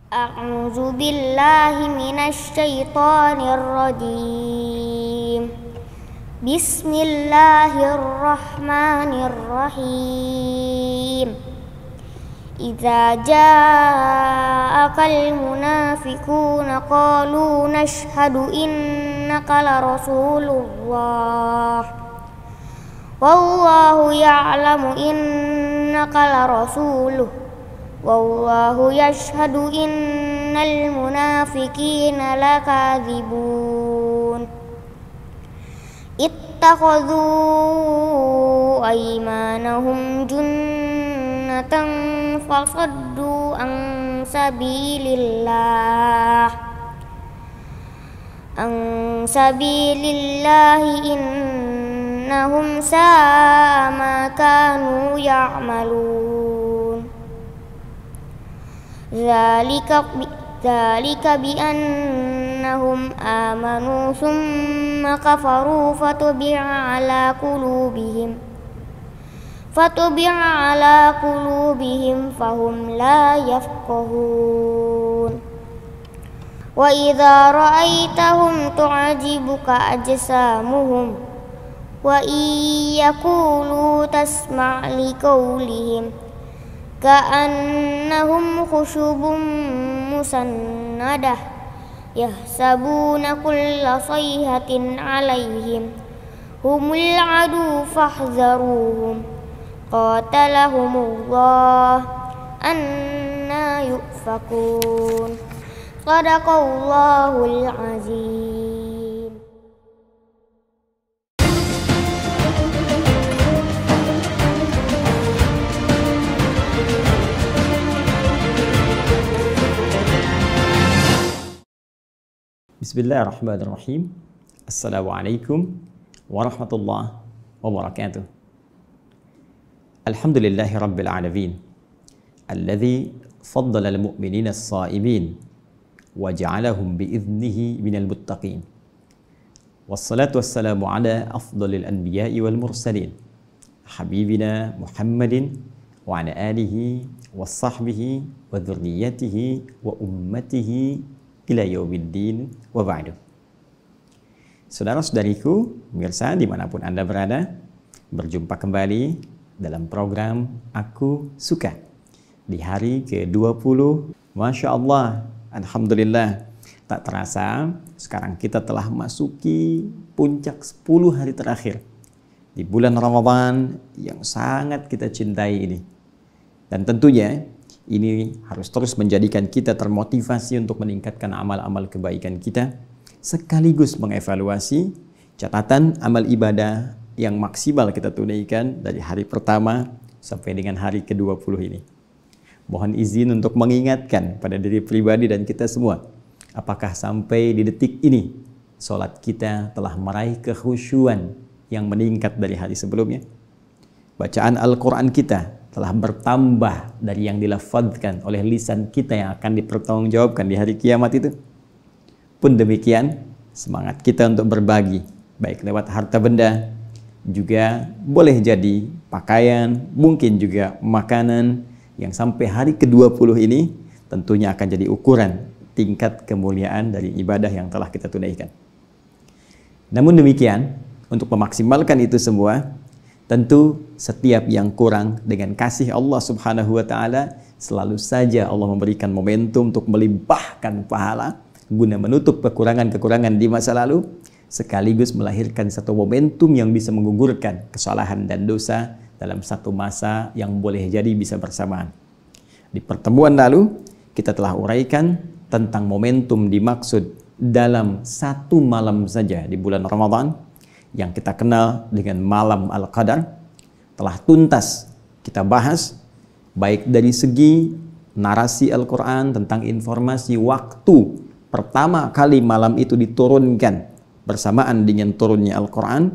A'udzu billahi minasy syaithanir rajim. Bismillahirrahmanirrahim. Idza ja'akal munafiquna qalu nashhadu innaka la rasulullah wallahu ya'lamu innaka la rasuluh wallahu yashhadu innal munafiqina lakadzibun. Ittakhadhu aymanahum junnatan fasaddu an sabilillahi innahum sa'a ma kanu ya'malun. Dzalika bi annahum amanu thumma kafaru fatubi'a ala qulubihim fahum la yafqahun. Wa idza ra'aitahum tu'jibuka ajsamuhum wa iyaqulu tasma' liqaulihim ka'annahum khushubun musannadah yahsabuna kulla sayhatin 'alaihim humul adu fahdharuhum qatalahumullah anna yufakun. Shadaqallahul azim. Bismillahirrahmanirrahim. Assalamualaikum warahmatullahi wabarakatuh. Alhamdulillahi rabbil alamin alladzi faddala al-mu'minina as-sa'imin wa ja'alahum bi'idhnihi minal muttaqin. Wassalatu wassalamu ala afdalil anbiya'i wal mursalin habibina Muhammadin wa ala alihi wa sahbihi wa dhurriyyatihi wa ummatihi ila yaumiddin wa ba'du. Saudara-saudariku, pemirsa dimanapun Anda berada, berjumpa kembali dalam program Aku Suka di hari ke-20. Masya Allah, Alhamdulillah, tak terasa sekarang kita telah masuki puncak 10 hari terakhir di bulan Ramadan yang sangat kita cintai ini. Dan tentunya ini harus terus menjadikan kita termotivasi untuk meningkatkan amal-amal kebaikan kita, sekaligus mengevaluasi catatan amal ibadah yang maksimal kita tunaikan dari hari pertama sampai dengan hari ke-20 ini. Mohon izin untuk mengingatkan pada diri pribadi dan kita semua, apakah sampai di detik ini sholat kita telah meraih kekhusyuan yang meningkat dari hari sebelumnya? Bacaan Al-Quran kita telah bertambah dari yang dilafadzkan oleh lisan kita yang akan dipertanggungjawabkan di hari kiamat itu? Pun demikian, semangat kita untuk berbagi, baik lewat harta benda, juga boleh jadi pakaian, mungkin juga makanan, yang sampai hari ke-20 ini tentunya akan jadi ukuran tingkat kemuliaan dari ibadah yang telah kita tunaikan. Namun demikian, untuk memaksimalkan itu semua, tentu setiap yang kurang dengan kasih Allah Subhanahu wa Ta'ala, selalu saja Allah memberikan momentum untuk melimpahkan pahala guna menutup kekurangan-kekurangan di masa lalu, sekaligus melahirkan satu momentum yang bisa menggugurkan kesalahan dan dosa dalam satu masa yang boleh jadi bisa bersamaan. Di pertemuan lalu, kita telah uraikan tentang momentum dimaksud dalam satu malam saja di bulan Ramadan, yang kita kenal dengan malam Al-Qadar. Telah tuntas kita bahas, baik dari segi narasi Al-Quran tentang informasi waktu pertama kali malam itu diturunkan bersamaan dengan turunnya Al-Quran,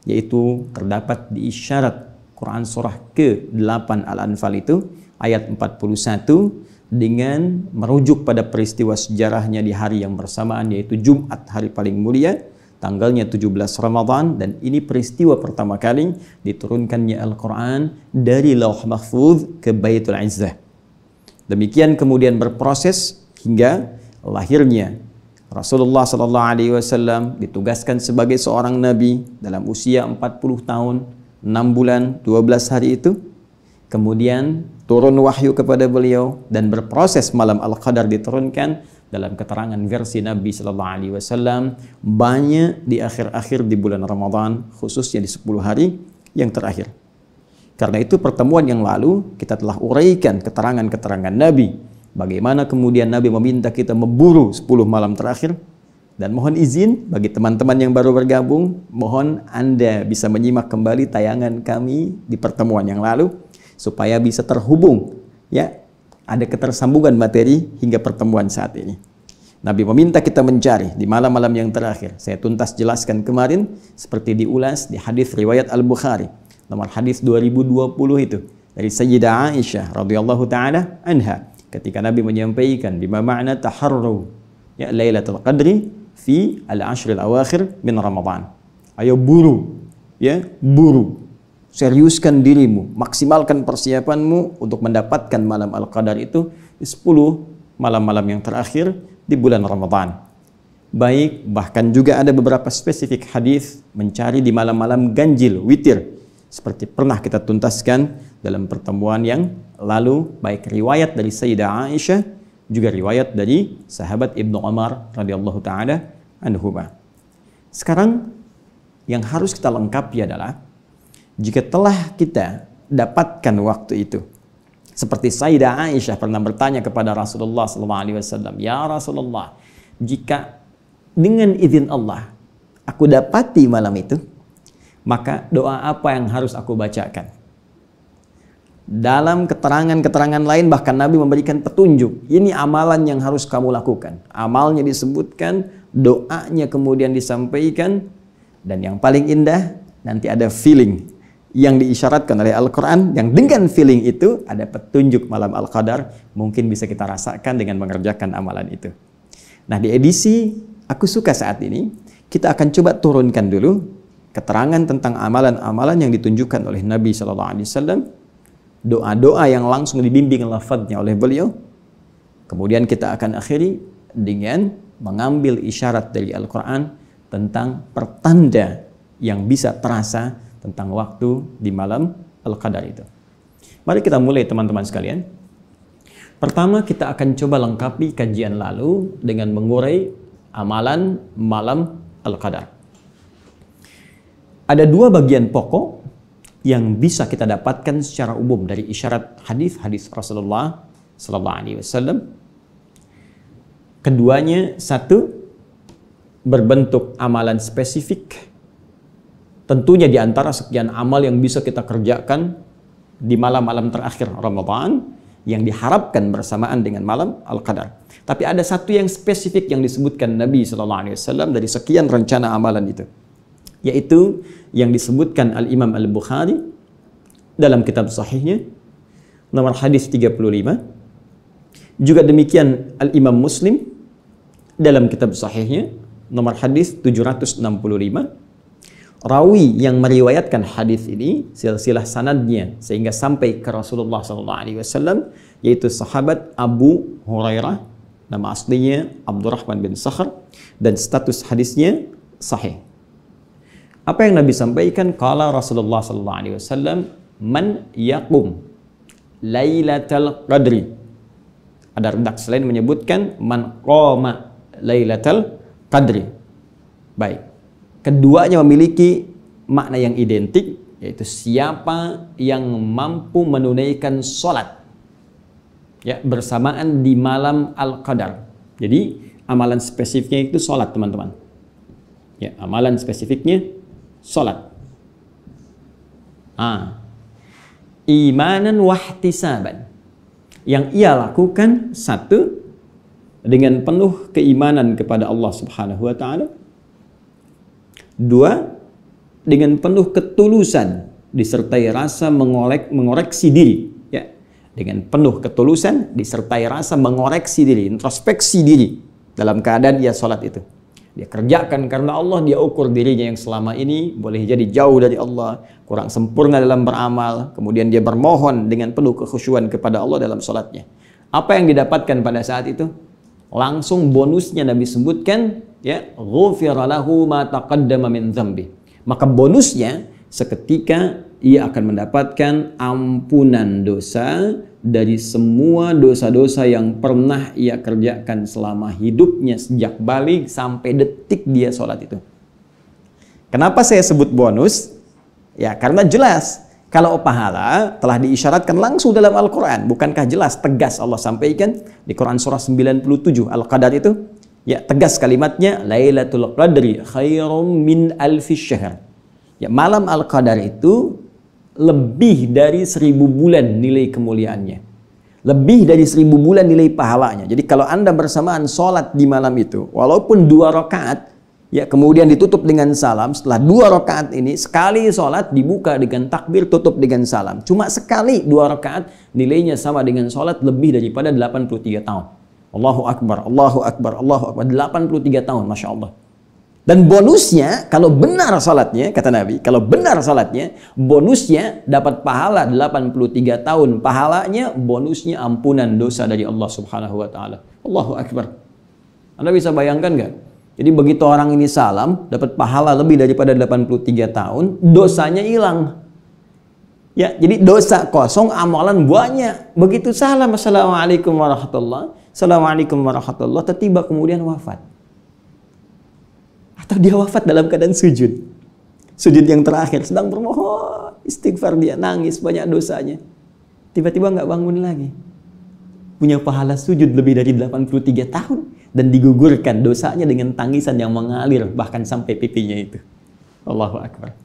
yaitu terdapat di isyarat Quran surah ke-8 Al-Anfal itu, ayat 41, dengan merujuk pada peristiwa sejarahnya di hari yang bersamaan, yaitu Jumat, hari paling mulia, tanggalnya 17 Ramadan, dan ini peristiwa pertama kali diturunkannya Al-Quran dari Lauh Mahfuz ke Baitul Izzah. Demikian kemudian berproses hingga lahirnya Rasulullah sallallahu alaihi wasallam ditugaskan sebagai seorang nabi dalam usia 40 tahun, 6 bulan, 12 hari itu. Kemudian turun wahyu kepada beliau dan berproses malam Al-Qadar diturunkan dalam keterangan versi Nabi sallallahu alaihi wasallam banyak di akhir-akhir di bulan Ramadan, khususnya di 10 hari yang terakhir. Karena itu pertemuan yang lalu kita telah uraikan keterangan-keterangan Nabi. Bagaimana kemudian Nabi meminta kita memburu 10 malam terakhir. Dan mohon izin bagi teman-teman yang baru bergabung, mohon Anda bisa menyimak kembali tayangan kami di pertemuan yang lalu supaya bisa terhubung, ya, ada ketersambungan materi hingga pertemuan saat ini. Nabi meminta kita mencari di malam-malam yang terakhir. Saya tuntas jelaskan kemarin seperti diulas di hadis riwayat Al-Bukhari nomor hadis 2020 itu dari Sayyidah Aisyah radhiyallahu taala anha. Ketika Nabi menyampaikan bima ma'na taharru ya Lailatul Qadri fi al-ashril awakhir min Ramadan. Ayo buru, ya, buru. Seriuskan dirimu, maksimalkan persiapanmu untuk mendapatkan malam Al-Qadar itu di 10 malam-malam yang terakhir di bulan Ramadan. Baik, bahkan juga ada beberapa spesifik hadis mencari di malam-malam ganjil, witir. Seperti pernah kita tuntaskan dalam pertemuan yang lalu, baik riwayat dari Sayyidah Aisyah, juga riwayat dari sahabat Ibnu Umar radhiyallahu taala anhuma. Sekarang yang harus kita lengkapi adalah jika telah kita dapatkan waktu itu, seperti Sayyidah Aisyah pernah bertanya kepada Rasulullah SAW, ya Rasulullah, jika dengan izin Allah aku dapati malam itu, maka doa apa yang harus aku bacakan? Dalam keterangan-keterangan lain bahkan Nabi memberikan petunjuk. Ini amalan yang harus kamu lakukan. Amalnya disebutkan, doanya kemudian disampaikan, dan yang paling indah nanti ada feeling yang diisyaratkan oleh Al-Quran, yang dengan feeling itu ada petunjuk malam Al-Qadar, mungkin bisa kita rasakan dengan mengerjakan amalan itu. Nah, di edisi Aku Suka saat ini, kita akan coba turunkan dulu keterangan tentang amalan-amalan yang ditunjukkan oleh Nabi SAW, doa-doa yang langsung dibimbing lafadznya oleh beliau. Kemudian kita akan akhiri dengan mengambil isyarat dari Al-Quran tentang pertanda yang bisa terasa tentang waktu di malam Al-Qadar itu. Mari kita mulai teman-teman sekalian. Pertama kita akan coba lengkapi kajian lalu dengan mengurai amalan malam Al-Qadar. Ada dua bagian pokok yang bisa kita dapatkan secara umum dari isyarat hadis-hadis Rasulullah sallallahu alaihi wasallam. Keduanya, satu, berbentuk amalan spesifik. Tentunya di antara sekian amal yang bisa kita kerjakan di malam-malam terakhir Ramadan yang diharapkan bersamaan dengan malam Al-Qadar. Tapi ada satu yang spesifik yang disebutkan Nabi sallallahu alaihi wasallam dari sekian rencana amalan itu, yaitu yang disebutkan Al-Imam Al-Bukhari dalam kitab sahihnya nomor hadis 35. Juga demikian Al-Imam Muslim dalam kitab sahihnya nomor hadis 765. Rawi yang meriwayatkan hadis ini silsilah sanadnya sehingga sampai ke Rasulullah SAW, yaitu sahabat Abu Hurairah, nama aslinya Abdurrahman bin Sakhr, dan status hadisnya sahih. Apa yang Nabi sampaikan? Qala Rasulullah SAW, man yaqum Lailatul Qadri. Ada redaksi lain menyebutkan man qama Lailatul Qadri. Baik. Keduanya memiliki makna yang identik, yaitu siapa yang mampu menunaikan sholat, ya, bersamaan di malam Al-Qadar. Jadi amalan spesifiknya itu sholat, teman-teman. Ya, amalan spesifiknya sholat. Imanan wahtisaban, yang ia lakukan, satu, dengan penuh keimanan kepada Allah Subhanahu wa ta'ala. Dua, dengan penuh ketulusan disertai rasa mengoreksi diri, ya. Dengan penuh ketulusan disertai rasa mengoreksi diri, introspeksi diri dalam keadaan dia sholat itu. Dia kerjakan karena Allah, dia ukur dirinya yang selama ini boleh jadi jauh dari Allah, kurang sempurna dalam beramal, kemudian dia bermohon dengan penuh kekhusyuan kepada Allah dalam sholatnya. Apa yang didapatkan pada saat itu? langsung bonusnya Nabi sebutkan, ya, ghufira lahu ma taqaddama min dzambi. Maka bonusnya seketika ia akan mendapatkan ampunan dosa dari semua dosa-dosa yang pernah ia kerjakan selama hidupnya sejak balik sampai detik dia sholat itu. Kenapa saya sebut bonus? Ya, karena jelas kalau pahala telah diisyaratkan langsung dalam Al-Quran. Bukankah jelas, tegas Allah sampaikan di Quran surah 97 Al-Qadar itu? Ya, tegas kalimatnya, Lailatul Qadri khairum min alfi syahr. Ya, malam Al-Qadar itu lebih dari 1000 bulan nilai kemuliaannya. Lebih dari 1000 bulan nilai pahalanya. Jadi kalau Anda bersamaan sholat di malam itu, walaupun 2 rakaat, ya, kemudian ditutup dengan salam. Setelah 2 rakaat ini, sekali sholat dibuka dengan takbir, tutup dengan salam. Cuma sekali 2 rakaat, nilainya sama dengan sholat lebih daripada 83 tahun. Allahu Akbar, Allahu Akbar, Allahu Akbar. 83 tahun, Masya Allah. Dan bonusnya, kalau benar sholatnya, kata Nabi, kalau benar sholatnya, bonusnya dapat pahala 83 tahun. Pahalanya, bonusnya ampunan dosa dari Allah Subhanahu wa Ta'ala. Allahu Akbar. Anda bisa bayangkan nggak? Jadi begitu orang ini salam, dapat pahala lebih daripada 83 tahun, dosanya hilang. Ya, jadi dosa kosong, amalan banyak. Begitu salam, Assalamualaikum warahmatullahi, Assalamualaikum warahmatullahi, tiba kemudian wafat. Atau dia wafat dalam keadaan sujud. Sujud yang terakhir, sedang bermohon, istighfar dia, nangis, banyak dosanya. Tiba-tiba nggak bangun lagi. Punya pahala sujud lebih dari 83 tahun. Dan digugurkan dosanya dengan tangisan yang mengalir bahkan sampai pipinya itu. Allahu Akbar.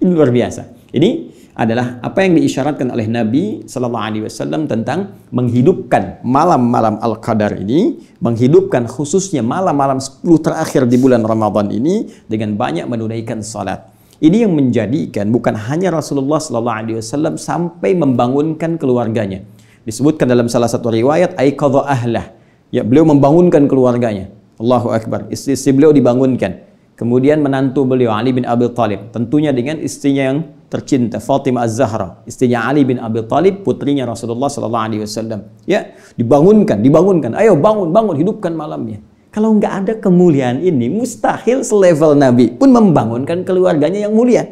Ini luar biasa. Ini adalah apa yang diisyaratkan oleh Nabi Sallallahu Alaihi Wasallam tentang menghidupkan malam-malam Al-Qadar ini, menghidupkan khususnya malam-malam 10 terakhir di bulan Ramadan ini dengan banyak menunaikan salat. Ini yang menjadikan bukan hanya Rasulullah Sallallahu Alaihi Wasallam sampai membangunkan keluarganya. Disebutkan dalam salah satu riwayat, aiqadha ahlah. Ya, beliau membangunkan keluarganya. Allahu Akbar. Istri beliau dibangunkan. Kemudian menantu beliau Ali bin Abi Thalib, tentunya dengan istrinya yang tercinta Fatimah Az-Zahra, istrinya Ali bin Abi Thalib, putrinya Rasulullah sallallahu alaihi wasallam. Ya, dibangunkan. Ayo bangun, hidupkan malamnya. Kalau nggak ada kemuliaan ini, mustahil selevel Nabi pun membangunkan keluarganya yang mulia.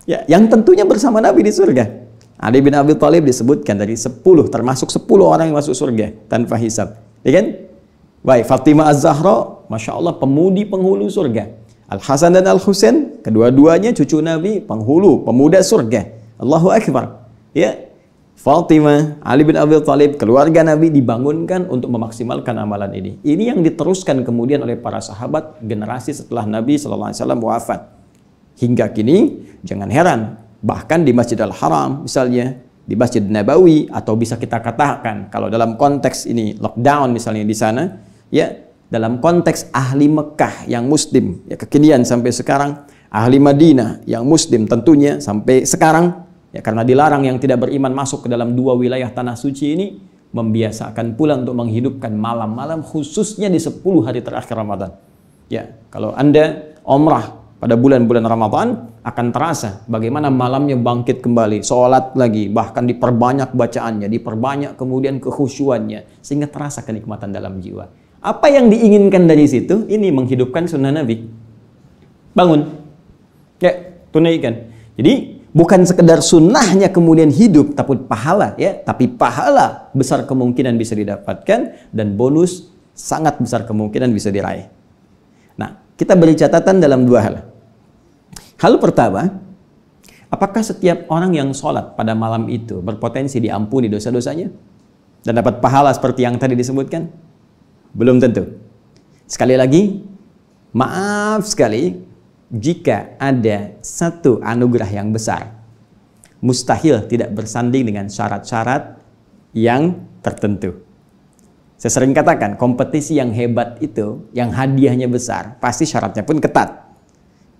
Ya, yang tentunya bersama Nabi di surga. Ali bin Abi Thalib disebutkan dari 10, termasuk 10 orang yang masuk surga tanpa hisab. Ya kan? Baik, Fatimah Az-Zahra, Masya Allah, pemudi penghulu surga. Al-Hasan dan Al-Husain, kedua-duanya cucu Nabi, penghulu, pemuda surga. Allahu Akbar. Ya, Fatimah, Ali bin Abi Thalib, keluarga Nabi dibangunkan untuk memaksimalkan amalan ini. Ini yang diteruskan kemudian oleh para sahabat generasi setelah Nabi SAW wafat. Hingga kini, jangan heran, bahkan di Masjid Al-Haram misalnya, di Masjid Nabawi, atau bisa kita katakan kalau dalam konteks ini lockdown misalnya di sana, ya, dalam konteks ahli Mekah yang muslim, ya, kekinian sampai sekarang, ahli Madinah yang muslim tentunya sampai sekarang, ya, karena dilarang yang tidak beriman masuk ke dalam 2 wilayah tanah suci ini, membiasakan pula untuk menghidupkan malam-malam khususnya di 10 hari terakhir Ramadan. Ya, kalau Anda umrah pada bulan-bulan Ramadan akan terasa bagaimana malamnya bangkit kembali, sholat lagi, bahkan diperbanyak bacaannya, diperbanyak kemudian kekhusyuannya, sehingga terasa kenikmatan dalam jiwa. Apa yang diinginkan dari situ? Ini menghidupkan sunnah Nabi. Bangun, ya, tunaikan. Jadi bukan sekedar sunnahnya kemudian hidup, tapi pahala, ya, tapi pahala besar kemungkinan bisa didapatkan dan bonus sangat besar kemungkinan bisa diraih. Nah, kita beri catatan dalam 2 hal. Hal pertama, apakah setiap orang yang sholat pada malam itu berpotensi diampuni dosa-dosanya dan dapat pahala seperti yang tadi disebutkan? Belum tentu. Sekali lagi, maaf sekali, jika ada satu anugerah yang besar, mustahil tidak bersanding dengan syarat-syarat yang tertentu. Saya sering katakan, kompetisi yang hebat itu, yang hadiahnya besar, pasti syaratnya pun ketat.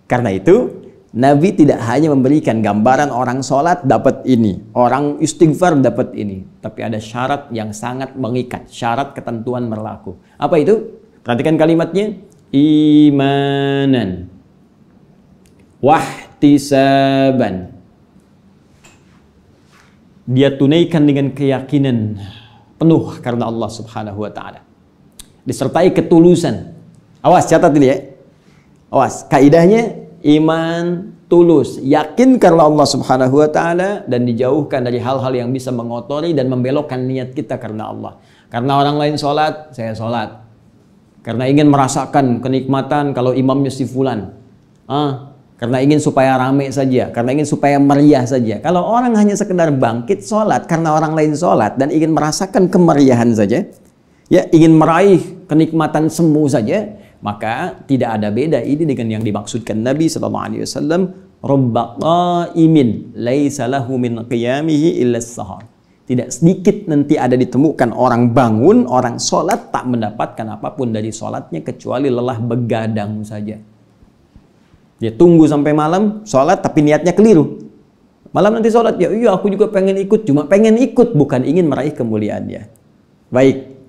Karena itu, Nabi tidak hanya memberikan gambaran orang sholat dapat ini, orang istighfar dapat ini, tapi ada syarat yang sangat mengikat, syarat ketentuan berlaku. Apa itu? Perhatikan kalimatnya, imanan, wahtisaban. Dia tunaikan dengan keyakinan penuh karena Allah Subhanahu wa Ta'ala. disertai ketulusan. Awas, catat ini ya. Awas, kaidahnya iman tulus, yakin karena Allah Subhanahu wa taala dan dijauhkan dari hal-hal yang bisa mengotori dan membelokkan niat kita karena Allah. Karena orang lain sholat, saya sholat. Karena ingin merasakan kenikmatan kalau imamnya si fulan. Karena ingin supaya rame saja, karena ingin supaya meriah saja. Kalau orang hanya sekedar bangkit sholat karena orang lain sholat dan ingin merasakan kemeriahan saja, ya ingin meraih kenikmatan semu saja, maka tidak ada beda ini dengan yang dimaksudkan Nabi SAW. Robba qa'imin laisa lahu min qiyamihi illa as-sahar. Tidak sedikit nanti ada ditemukan orang bangun, orang sholat tak mendapatkan apapun dari sholatnya kecuali lelah begadang saja. Dia tunggu sampai malam sholat tapi niatnya keliru. Malam nanti sholat, ya iya aku juga pengen ikut, cuma pengen ikut bukan ingin meraih kemuliaannya. Baik.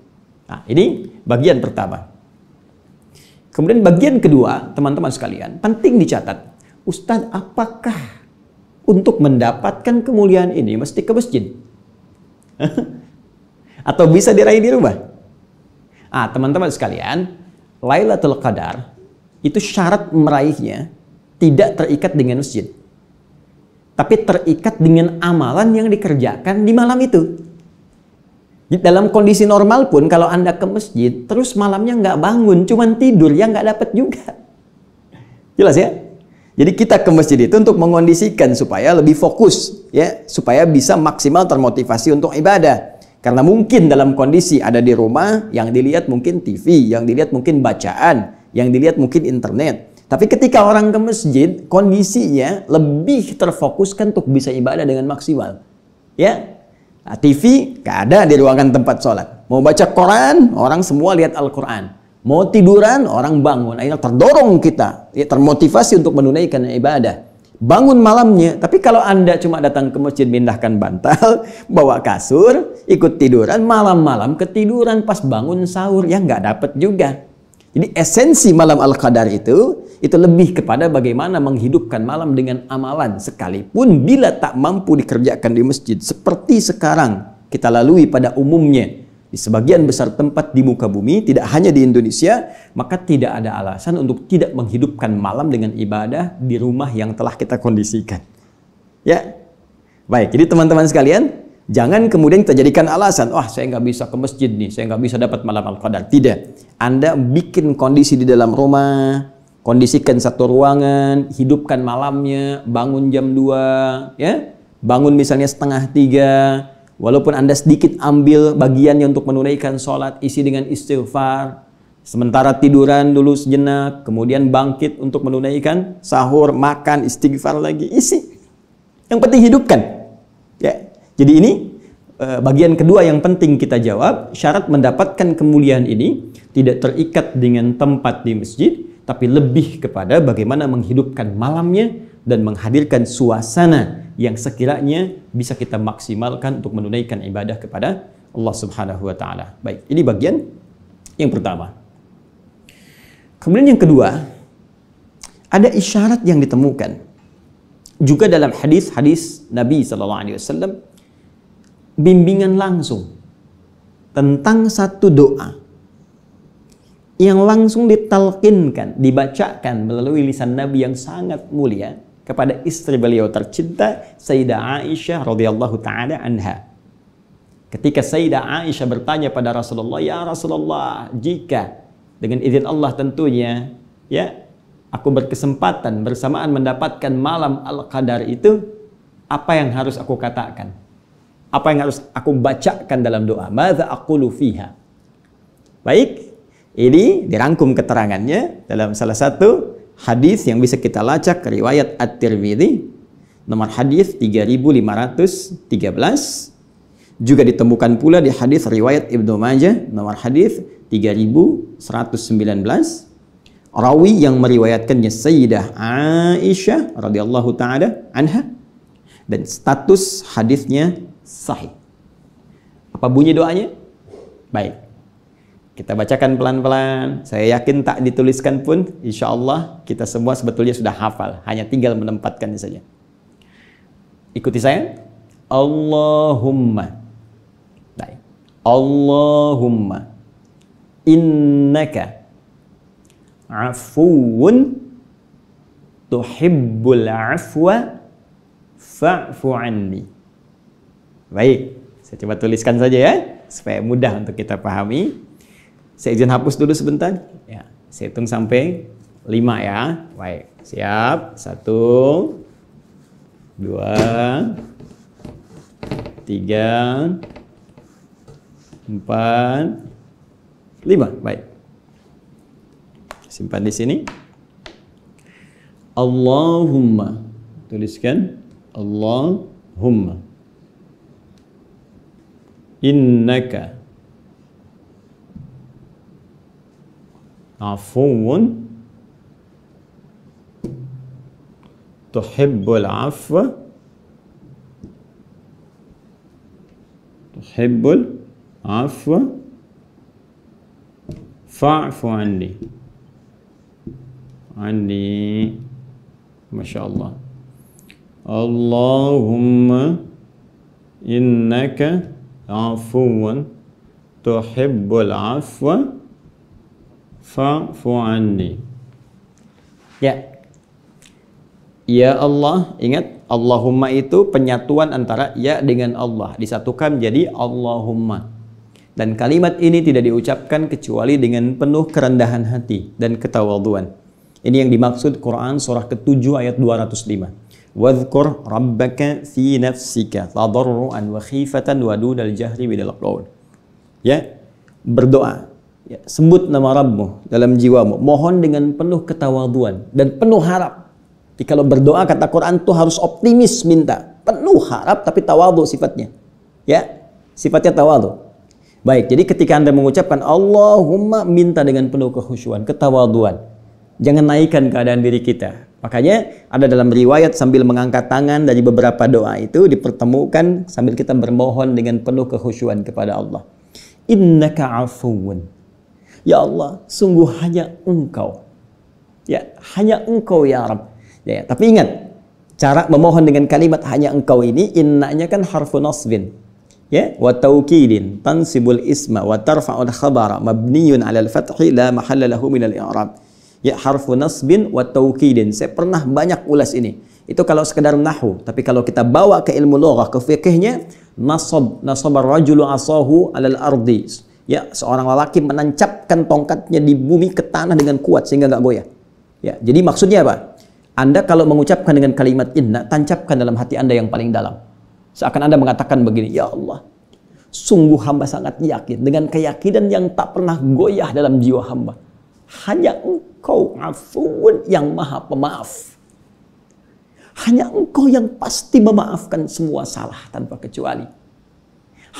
Nah, ini bagian pertama. Kemudian bagian kedua, teman-teman sekalian, penting dicatat. Ustadz, apakah untuk mendapatkan kemuliaan ini mesti ke masjid? Atau bisa diraih di rumah? Teman-teman sekalian, Lailatul Qadar itu syarat meraihnya tidak terikat dengan masjid, tapi terikat dengan amalan yang dikerjakan di malam itu. Dalam kondisi normal pun kalau Anda ke masjid terus malamnya nggak bangun, cuman tidur, ya nggak dapat juga. Jelas ya? Jadi kita ke masjid itu untuk mengondisikan supaya lebih fokus, ya, supaya bisa maksimal termotivasi untuk ibadah. Karena mungkin dalam kondisi ada di rumah, yang dilihat mungkin TV, yang dilihat mungkin bacaan, yang dilihat mungkin internet. Tapi ketika orang ke masjid, kondisinya lebih terfokuskan untuk bisa ibadah dengan maksimal. Ya, TV gak ada di ruangan tempat sholat. Mau baca Quran, orang semua lihat Al-Quran. Mau tiduran, orang bangun. Akhirnya terdorong kita, ya, termotivasi untuk menunaikan ibadah. Bangun malamnya. Tapi kalau Anda cuma datang ke masjid, mindahkan bantal, bawa kasur, ikut tiduran, malam-malam ketiduran, pas bangun sahur, ya nggak dapat juga. Jadi esensi malam Al-Qadar itu lebih kepada bagaimana menghidupkan malam dengan amalan. Sekalipun bila tak mampu dikerjakan di masjid, seperti sekarang kita lalui pada umumnya. Di sebagian besar tempat di muka bumi, tidak hanya di Indonesia, maka tidak ada alasan untuk tidak menghidupkan malam dengan ibadah di rumah yang telah kita kondisikan. Ya, baik. Jadi teman-teman sekalian, jangan kemudian kita jadikan alasan, wah saya nggak bisa ke masjid nih, saya nggak bisa dapat malam Al-Qadar. Tidak. Anda bikin kondisi di dalam rumah, kondisikan satu ruangan, hidupkan malamnya, bangun jam 2, ya, bangun misalnya 2:30. Walaupun Anda sedikit ambil bagiannya untuk menunaikan sholat, isi dengan istighfar. Sementara tiduran dulu sejenak, kemudian bangkit untuk menunaikan sahur, makan, istighfar lagi, isi. Yang penting hidupkan. Ya. Jadi ini bagian kedua yang penting kita jawab. Syarat mendapatkan kemuliaan ini tidak terikat dengan tempat di masjid, tapi lebih kepada bagaimana menghidupkan malamnya dan menghadirkan suasana yang sekiranya bisa kita maksimalkan untuk menunaikan ibadah kepada Allah Subhanahu wa taala. Baik, ini bagian yang pertama. Kemudian yang kedua, ada isyarat yang ditemukan juga dalam hadis-hadis Nabi sallallahu alaihi wasallam, bimbingan langsung tentang satu doa yang langsung ditalqinkan, dibacakan melalui lisan Nabi yang sangat mulia kepada istri beliau tercinta Sayyidah Aisyah radhiyallahu taala anha. Ketika Sayyidah Aisyah bertanya pada Rasulullah, "Ya Rasulullah, jika dengan izin Allah tentunya, ya, aku berkesempatan bersamaan mendapatkan malam Al-Qadar itu, apa yang harus aku katakan? Apa yang harus aku bacakan dalam doa? Madza aqulu fiha?" Baik, ini dirangkum keterangannya dalam salah satu hadis yang bisa kita lacak, riwayat At-Tirmidzi, nomor hadis 3513, juga ditemukan pula di hadis riwayat Ibnu Majah, nomor hadis 3119. Rawi yang meriwayatkannya Sayyidah Aisyah radhiyallahu taala anha, dan status hadisnya sahih. Apa bunyi doanya? Baik, kita bacakan pelan-pelan. Saya yakin tak dituliskan pun, insya Allah kita semua sebetulnya sudah hafal. Hanya tinggal menempatkannya saja. Ikuti saya. Allahumma. Baik. Allahumma innaka afuwun tuhibbul afwa fa'fu anni. Baik, saya coba tuliskan saja ya, supaya mudah untuk kita pahami. Saya izin hapus dulu sebentar. Ya, saya hitung sampai 5 ya. Baik, siap. 1, 2, 3, 4, 5. Baik. Simpan di sini. Allahumma. Tuliskan. Allahumma. Innaka afuwun tuhibbul afwa fa'fu anni. Masya Allah. Allahumma innaka afuwan tuhibbul afwa fa'fu anni. Ya Allah, ingat Allahumma itu penyatuan antara ya dengan Allah, disatukan menjadi Allahumma. Dan kalimat ini tidak diucapkan kecuali dengan penuh kerendahan hati dan ketawadhuan. Ini yang dimaksud Quran surah ke-7 ayat 205. Wadhkur rabbaka fi nafsika tadarruan wa khifatan wa dunal jahri bidal qaul. Ya, berdoa. Ya, sebut nama Rabbmu dalam jiwamu. Mohon dengan penuh ketawadhuan dan penuh harap. Jadi kalau berdoa kata Quran itu harus optimis minta. Penuh harap tapi tawadhu sifatnya. Ya, sifatnya tawadhu. Baik, jadi ketika Anda mengucapkan Allahumma, minta dengan penuh kekhusyuan, ketawadhuan. Jangan naikkan keadaan diri kita. Makanya ada dalam riwayat sambil mengangkat tangan dari beberapa doa itu dipertemukan sambil kita bermohon dengan penuh kekhusyuan kepada Allah. Innaka afuwun. Ya Allah, sungguh hanya Engkau. Ya, hanya Engkau ya Rabb. Ya, tapi ingat, cara memohon dengan kalimat hanya Engkau ini, innanya kan harfu nasbin. Ya, wa taukidin tansibul isma wa tarfa'ul khabara mabniyun 'alal fathi la mahalla lahu minal i'rab. Ya, harfu nasbin wa taukidin. Saya pernah banyak ulas ini. Itu kalau sekedar nahwu, tapi kalau kita bawa ke ilmu lughah, ke fikihnya, nasabar rajulu asahu 'alal ardi. Ya, seorang lelaki menancapkan tongkatnya di bumi ke tanah dengan kuat sehingga nggak goyah. Ya, jadi maksudnya apa? Anda kalau mengucapkan dengan kalimat inna, tancapkan dalam hati Anda yang paling dalam. Seakan Anda mengatakan begini, ya Allah, sungguh hamba sangat yakin dengan keyakinan yang tak pernah goyah dalam jiwa hamba. Hanya Engkau afuun yang maha pemaaf. Hanya Engkau yang pasti memaafkan semua salah tanpa kecuali.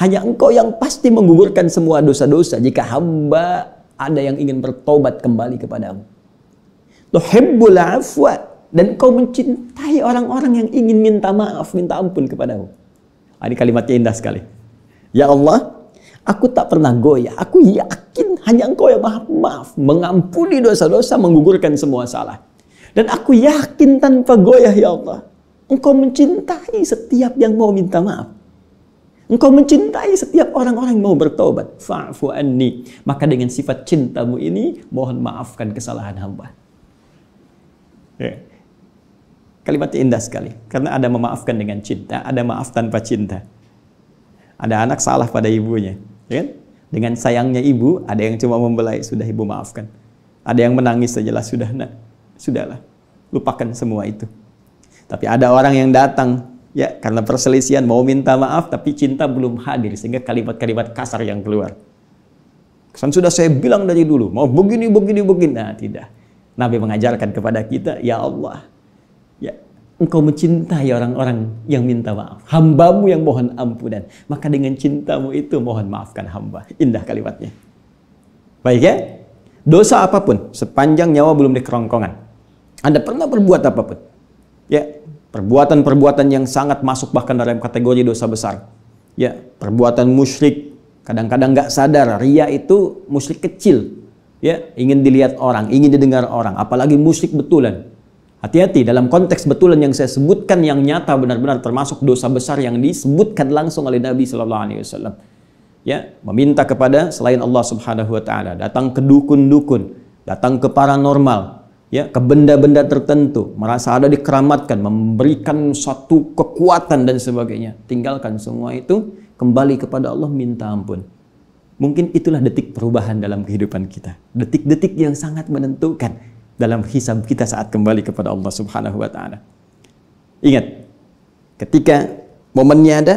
Hanya Engkau yang pasti menggugurkan semua dosa-dosa jika hamba ada yang ingin bertobat kembali kepadamu. Tuhibbul afwa, dan Engkau mencintai orang-orang yang ingin minta maaf, minta ampun kepadamu. Ini kalimatnya indah sekali. Ya Allah, aku tak pernah goyah. Aku yakin hanya Engkau yang maha maaf, mengampuni dosa-dosa, menggugurkan semua salah. Dan aku yakin tanpa goyah ya Allah, Engkau mencintai setiap yang mau minta maaf. Engkau mencintai setiap orang-orang yang mau bertobat. Fa'fu anni. Maka dengan sifat cintamu ini, mohon maafkan kesalahan hamba. Ya. Kalimatnya indah sekali. Karena ada memaafkan dengan cinta, ada maaf tanpa cinta. Ada anak salah pada ibunya. Ya kan? Dengan sayangnya ibu, ada yang cuma membelai, sudah ibu maafkan. Ada yang menangis sajalah, sudah nak, sudahlah, lupakan semua itu. Tapi ada orang yang datang, ya karena perselisihan mau minta maaf, tapi cinta belum hadir, sehingga kalimat-kalimat kasar yang keluar. Kan sudah saya bilang dari dulu, mau begini. Nah, tidak. Nabi mengajarkan kepada kita, ya Allah, ya Engkau mencintai orang-orang yang minta maaf, hambamu yang mohon ampunan, maka dengan cintamu itu mohon maafkan hamba. Indah kalimatnya. Baik ya, dosa apapun sepanjang nyawa belum di kerongkongan, Anda pernah berbuat apapun, ya perbuatan-perbuatan yang sangat masuk bahkan dalam kategori dosa besar, ya perbuatan musyrik, kadang-kadang nggak sadar, ria itu musyrik kecil, ya ingin dilihat orang, ingin didengar orang, apalagi musyrik betulan. Hati-hati dalam konteks betulan yang saya sebutkan yang nyata benar-benar termasuk dosa besar yang disebutkan langsung oleh Nabi SAW. ya, meminta kepada selain Allah Subhanahu wa taala, datang ke dukun-dukun, datang ke paranormal, ya, ke benda-benda tertentu, merasa ada dikeramatkan, memberikan satu kekuatan dan sebagainya. Tinggalkan semua itu, kembali kepada Allah, minta ampun. Mungkin itulah detik perubahan dalam kehidupan kita. Detik-detik yang sangat menentukan dalam hisab kita saat kembali kepada Allah Subhanahu wa taala. Ingat, ketika momennya ada,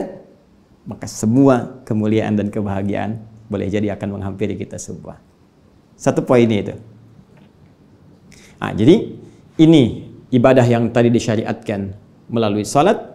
maka semua kemuliaan dan kebahagiaan boleh jadi akan menghampiri kita semua. Satu poin itu. Nah, jadi ini ibadah yang tadi disyariatkan melalui salat.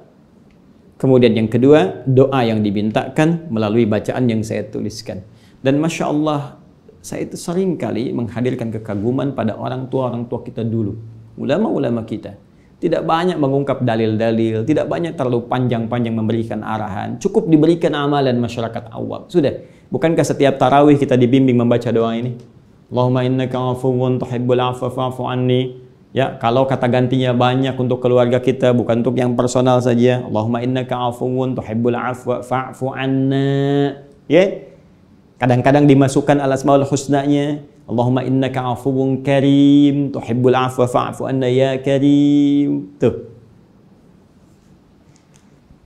Kemudian yang kedua, doa yang dimintakan melalui bacaan yang saya tuliskan. Dan Masya Allah, saya itu sering kali menghadirkan kekaguman pada orang tua kita dulu. Ulama-ulama kita. Tidak banyak mengungkap dalil-dalil, tidak banyak terlalu panjang-panjang memberikan arahan. Cukup diberikan amalan masyarakat awam. Sudah. Bukankah setiap tarawih kita dibimbing membaca doa ini? Allahumma innaka afuwun tuhibbul afwa fa'fu anni. Ya, kalau kata gantinya banyak untuk keluarga kita, bukan untuk yang personal saja. Allahumma innaka afuwun tuhibbul afwa fa'fu anna. Ya. Kadang-kadang dimasukkan al-asmaul husnanya. Allahumma innaka afuwun karim tuhibbul afwa fa'fu anna ya karim. Tuh.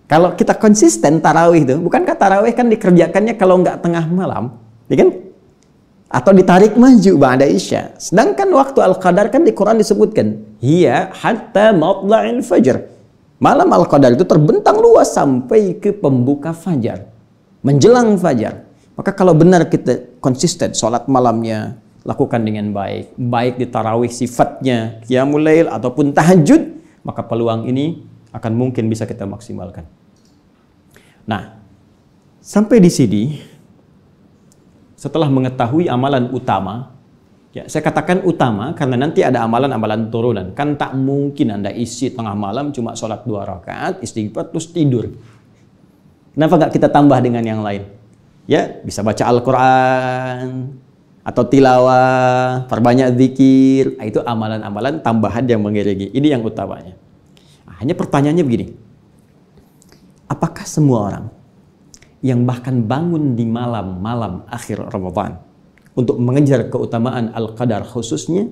Kalau kita konsisten tarawih tuh, bukankah tarawih kan dikerjakannya kalau nggak tengah malam, ya kan? Atau ditarik maju ba'da isya. Sedangkan waktu al-qadar kan di Quran disebutkan, hiya hatta matla'il fajr. Malam al-qadar itu terbentang luas sampai ke pembuka fajar, menjelang fajar. Maka kalau benar kita konsisten sholat malamnya, lakukan dengan baik, baik di tarawih sifatnya qiyamul lail ataupun tahajud, maka peluang ini akan mungkin bisa kita maksimalkan. Nah, sampai di sini, setelah mengetahui amalan utama, ya saya katakan utama karena nanti ada amalan-amalan turunan. Kan tak mungkin Anda isi tengah malam cuma sholat 2 rakaat, istighfar terus tidur. Kenapa nggak kita tambah dengan yang lain? Ya, bisa baca Al-Quran, atau tilawah, perbanyak zikir. Itu amalan-amalan tambahan yang mengiringi. Ini yang utamanya. Hanya pertanyaannya begini. Apakah semua orang yang bahkan bangun di malam-malam akhir Ramadan untuk mengejar keutamaan Al-Qadar khususnya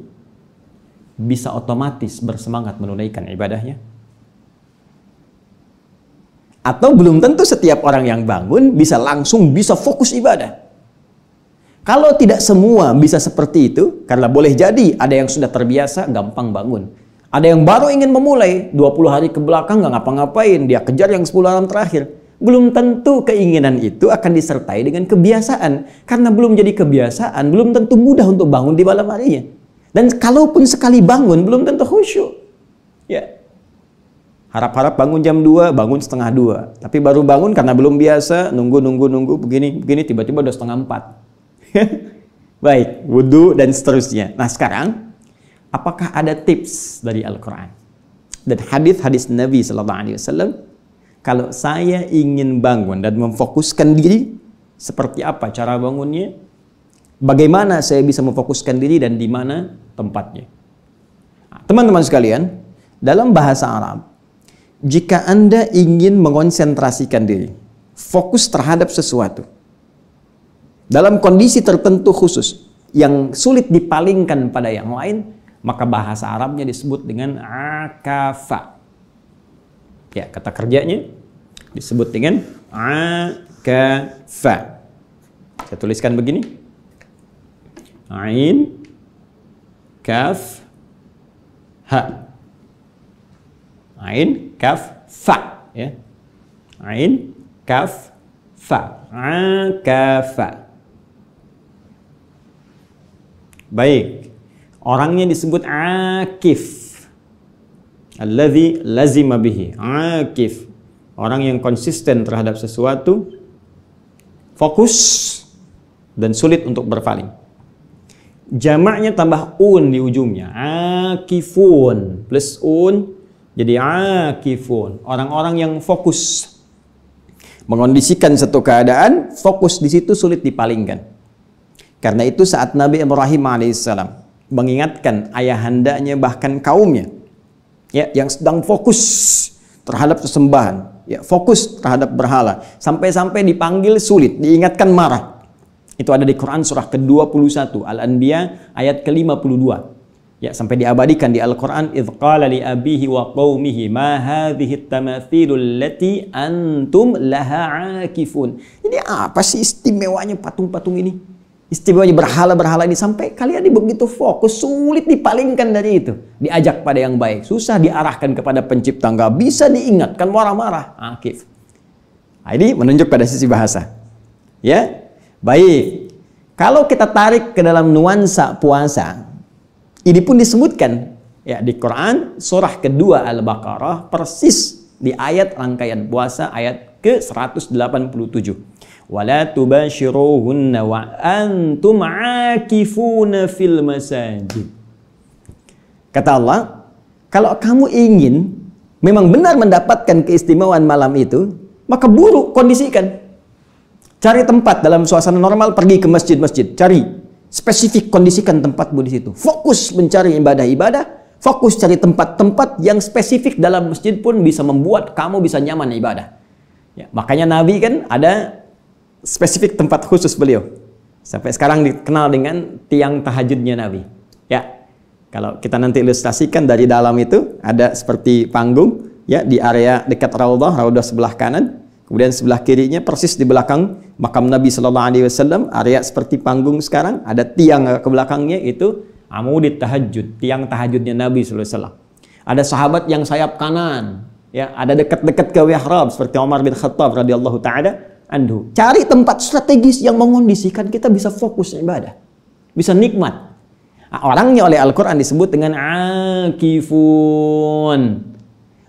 bisa otomatis bersemangat menunaikan ibadahnya? Atau belum tentu setiap orang yang bangun bisa langsung bisa fokus ibadah? Kalau tidak semua bisa seperti itu, karena boleh jadi ada yang sudah terbiasa gampang bangun. Ada yang baru ingin memulai, 20 hari ke belakang nggak ngapa-ngapain, dia kejar yang 10 malam terakhir. Belum tentu keinginan itu akan disertai dengan kebiasaan. Karena belum jadi kebiasaan, belum tentu mudah untuk bangun di malam harinya. Dan kalaupun sekali bangun, belum tentu khusyuk. Ya. Harap-harap bangun jam 2, bangun setengah 2. Tapi baru bangun karena belum biasa, nunggu, begini, tiba-tiba udah setengah 4. Baik, wudhu dan seterusnya. Nah sekarang, apakah ada tips dari Al-Quran dan hadis-hadis Nabi SAW? Kalau saya ingin bangun dan memfokuskan diri, seperti apa cara bangunnya? Bagaimana saya bisa memfokuskan diri dan di mana tempatnya? Teman-teman sekalian, dalam bahasa Arab, jika Anda ingin mengonsentrasikan diri, fokus terhadap sesuatu, dalam kondisi tertentu khusus, yang sulit dipalingkan pada yang lain, maka bahasa Arabnya disebut dengan akafa. Ya, kata kerjanya disebut dengan akafa. Saya tuliskan begini. Ain, kaf, ha. Ain, kaf, fa. Ya. Ain, kaf, fa. Akafa. Baik. Orangnya disebut akif. Alladzi lazima bihi. Akif. Orang yang konsisten terhadap sesuatu, fokus dan sulit untuk berpaling. Jamaknya tambah un di ujungnya. Akifun plus un jadi akifun. Orang-orang yang fokus. Mengondisikan satu keadaan, fokus di situ sulit dipalingkan. Karena itu saat Nabi Ibrahim alaihissalam mengingatkan ayahandanya bahkan kaumnya, ya, yang sedang fokus terhadap sesembahan, ya, fokus terhadap berhala, sampai-sampai dipanggil sulit, diingatkan marah. Itu ada di Quran surah ke-21 Al-Anbiya ayat ke-52. Ya, sampai diabadikan di Al-Quran, idh qala li abihi wa qawmihi ma hadhihi at-tamathilul lati antum laha akifun. Ini apa sih istimewanya patung-patung ini? Istimewanya berhala-berhala ini, sampai kalian begitu fokus, sulit dipalingkan dari itu. Diajak pada yang baik, susah diarahkan kepada pencipta, nggak bisa diingatkan, marah-marah, akif. Nah, ini menunjuk pada sisi bahasa. Ya, baik. Kalau kita tarik ke dalam nuansa puasa, ini pun disebutkan ya di Quran surah kedua Al-Baqarah, persis di ayat rangkaian puasa ayat ke-187. Wala tubashiruhunna wa antum aakifuna fil masajid. Kata Allah, kalau kamu ingin memang benar mendapatkan keistimewaan malam itu, maka buruk kondisikan. Cari tempat dalam suasana normal, pergi ke masjid-masjid, cari spesifik, kondisikan tempatmu di situ. Fokus mencari ibadah-ibadah, fokus cari tempat-tempat yang spesifik dalam masjid pun bisa membuat kamu bisa nyaman ibadah. Ya, makanya Nabi kan ada spesifik tempat khusus beliau. Sampai sekarang dikenal dengan tiang tahajudnya Nabi. Ya, kalau kita nanti ilustrasikan dari dalam itu ada seperti panggung, ya, di area dekat Raudhah sebelah kanan. Kemudian sebelah kirinya persis di belakang makam Nabi Sallallahu Alaihi Wasallam, area seperti panggung sekarang, ada tiang ke belakangnya, itu amudit tahajud, tiang tahajudnya Nabi Sallallahu Alaihi Wasallam. Ada sahabat yang sayap kanan, ya, ada dekat-dekat ke mihrab seperti Umar bin Khattab radhiyallahu taala anhu. Cari tempat strategis yang mengondisikan kita bisa fokus ibadah, bisa nikmat. Nah, orangnya oleh Al-Quran disebut dengan akifun.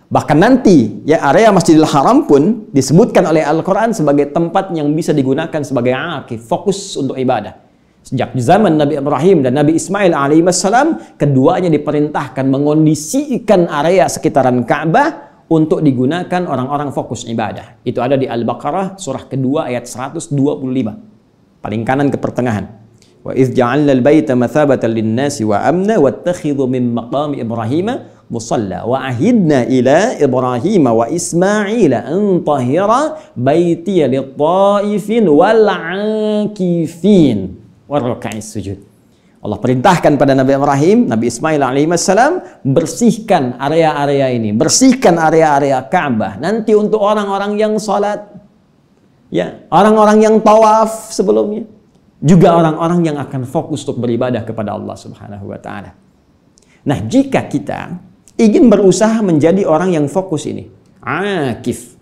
Bahkan nanti ya area Masjidil Haram pun disebutkan oleh Al-Quran sebagai tempat yang bisa digunakan sebagai akif, fokus untuk ibadah. Sejak zaman Nabi Ibrahim dan Nabi Ismail alaihissalam, keduanya diperintahkan mengondisikan area sekitaran Ka'bah untuk digunakan orang-orang fokus ibadah. Itu ada di Al-Baqarah surah kedua ayat 125. Paling kanan ke pertengahan. Wa idz ja'alna al-baita mathabatan lin-nasi wa amna wattakhidhu min maqami Ibrahim musalla wa ahidna ila Ibrahim wa Ismail an tahira baitiya lit-taifin wal 'akifin warruk'is sujud. Allah perintahkan pada Nabi Ibrahim, Nabi Ismail alaihissalam, bersihkan area-area ini, bersihkan area-area Ka'bah nanti untuk orang-orang yang salat, ya, orang-orang yang tawaf sebelumnya, juga orang-orang yang akan fokus untuk beribadah kepada Allah Subhanahu wa taala. Nah, jika kita ingin berusaha menjadi orang yang fokus ini, akif,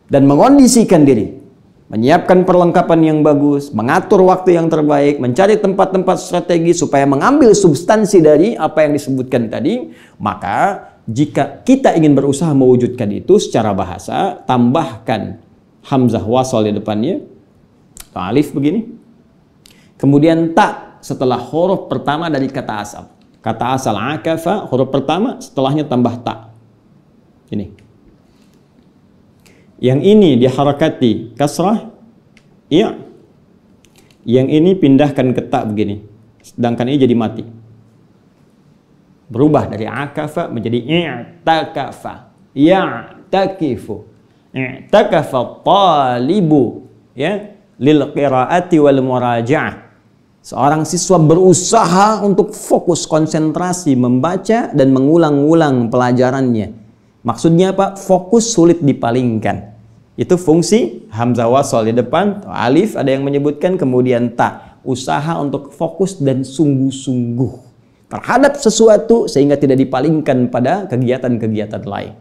dan mengondisikan diri, menyiapkan perlengkapan yang bagus, mengatur waktu yang terbaik, mencari tempat-tempat strategis supaya mengambil substansi dari apa yang disebutkan tadi, maka jika kita ingin berusaha mewujudkan itu secara bahasa, tambahkan hamzah wasal di depannya, alif begini, kemudian ta setelah huruf pertama dari kata asal. Kata asal akafa, huruf pertama, setelahnya tambah ta. Ini. Yang ini diharakati kasrah, iya. Yang ini pindahkan ke ta begini. Sedangkan ini jadi mati. Berubah dari akafa menjadi i'takafa. Ya'takifu. I'takafa talibu, ya, lil qiraati wal muraja'ah. Seorang siswa berusaha untuk fokus konsentrasi membaca dan mengulang-ulang pelajarannya. Maksudnya apa? Fokus sulit dipalingkan. Itu fungsi hamzah wasal di depan, alif ada yang menyebutkan, kemudian ta. Usaha untuk fokus dan sungguh-sungguh terhadap sesuatu sehingga tidak dipalingkan pada kegiatan-kegiatan lain.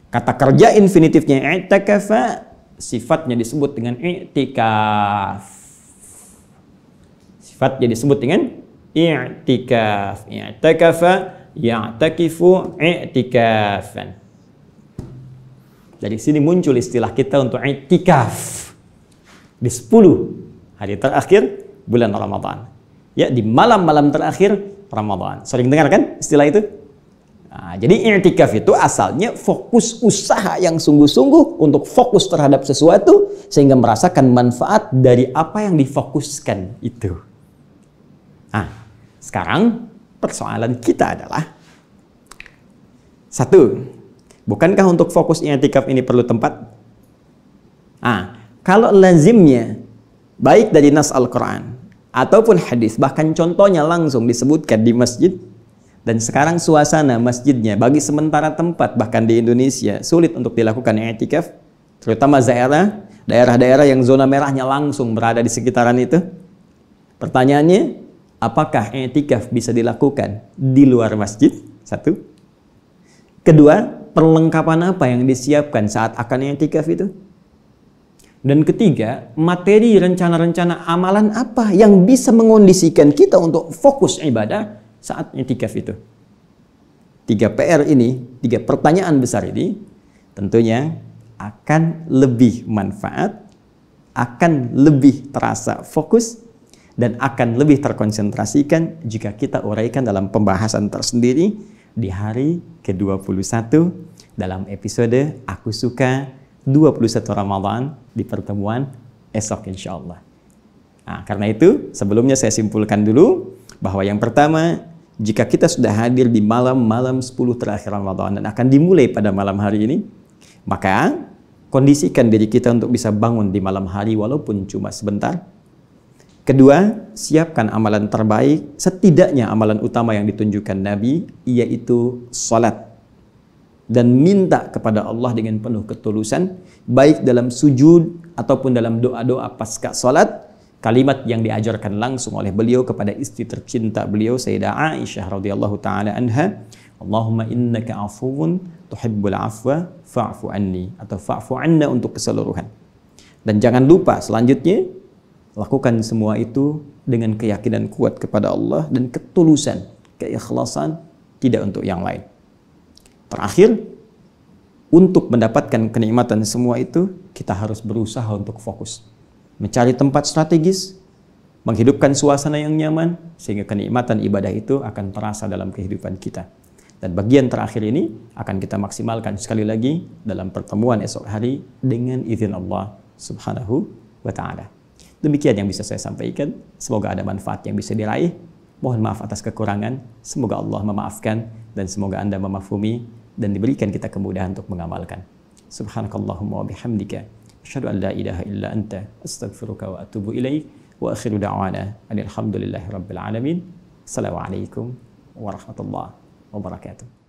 Kata kerja infinitifnya i'takafa, sifatnya disebut dengan i'tikaf. Sifatnya disebut dengan i'tikaf. I'takafa, ya'takifu, i'tikafan. Dari sini muncul istilah kita untuk i'tikaf di 10 hari terakhir bulan Ramadan. Ya, di malam-malam terakhir Ramadan. Sering dengar kan istilah itu? Nah, jadi i'tikaf itu asalnya fokus usaha yang sungguh-sungguh untuk fokus terhadap sesuatu sehingga merasakan manfaat dari apa yang difokuskan itu. Nah, sekarang persoalan kita adalah satu, Bukankah untuk fokus i'tikaf ini perlu tempat? Kalau lazimnya baik dari nas Al-Quran ataupun hadis, bahkan contohnya langsung disebutkan di masjid, dan sekarang suasana masjidnya bagi sementara tempat bahkan di Indonesia sulit untuk dilakukan i'tikaf, terutama daerah-daerah yang zona merahnya langsung berada di sekitaran itu. Pertanyaannya, apakah i'tikaf bisa dilakukan di luar masjid? Satu. Kedua, perlengkapan apa yang disiapkan saat akan i'tikaf itu? Dan ketiga, materi rencana-rencana amalan apa yang bisa mengondisikan kita untuk fokus ibadah saat i'tikaf itu? 3 PR ini, 3 pertanyaan besar ini tentunya akan lebih manfaat, akan lebih terasa fokus, dan akan lebih terkonsentrasikan jika kita uraikan dalam pembahasan tersendiri di hari ke-21 dalam episode Aku Suka 21 Ramadan di pertemuan esok insya Allah. Karena itu sebelumnya saya simpulkan dulu bahwa yang pertama, jika kita sudah hadir di malam-malam 10 terakhir Ramadan dan akan dimulai pada malam hari ini, maka kondisikan diri kita untuk bisa bangun di malam hari walaupun cuma sebentar. Kedua, siapkan amalan terbaik, setidaknya amalan utama yang ditunjukkan Nabi, yaitu salat. Dan minta kepada Allah dengan penuh ketulusan, baik dalam sujud ataupun dalam doa-doa pasca salat, kalimat yang diajarkan langsung oleh beliau kepada istri tercinta beliau, Sayyidah Aisyah radhiyallahu taala anha, Allahumma innaka afuwun tuhibbul afwa fa'fu anni, atau fa'fu anna untuk keseluruhan. Dan jangan lupa selanjutnya, lakukan semua itu dengan keyakinan kuat kepada Allah dan ketulusan, keikhlasan, tidak untuk yang lain. Terakhir, untuk mendapatkan kenikmatan semua itu, kita harus berusaha untuk fokus. Mencari tempat strategis, menghidupkan suasana yang nyaman, sehingga kenikmatan ibadah itu akan terasa dalam kehidupan kita. Dan bagian terakhir ini akan kita maksimalkan sekali lagi dalam pertemuan esok hari dengan izin Allah Subhanahu wa Ta'ala. Demikian yang bisa saya sampaikan. Semoga ada manfaat yang bisa diraih. Mohon maaf atas kekurangan. Semoga Allah memaafkan dan semoga Anda memahami dan diberikan kita kemudahan untuk mengamalkan. Subhanakallahumma wa bihamdika asyhadu an la ilaha illa anta astaghfiruka wa atubu ilaik wa akhiru da'wana alhamdulillahi rabbil alamin. Assalamualaikum warahmatullahi wabarakatuh.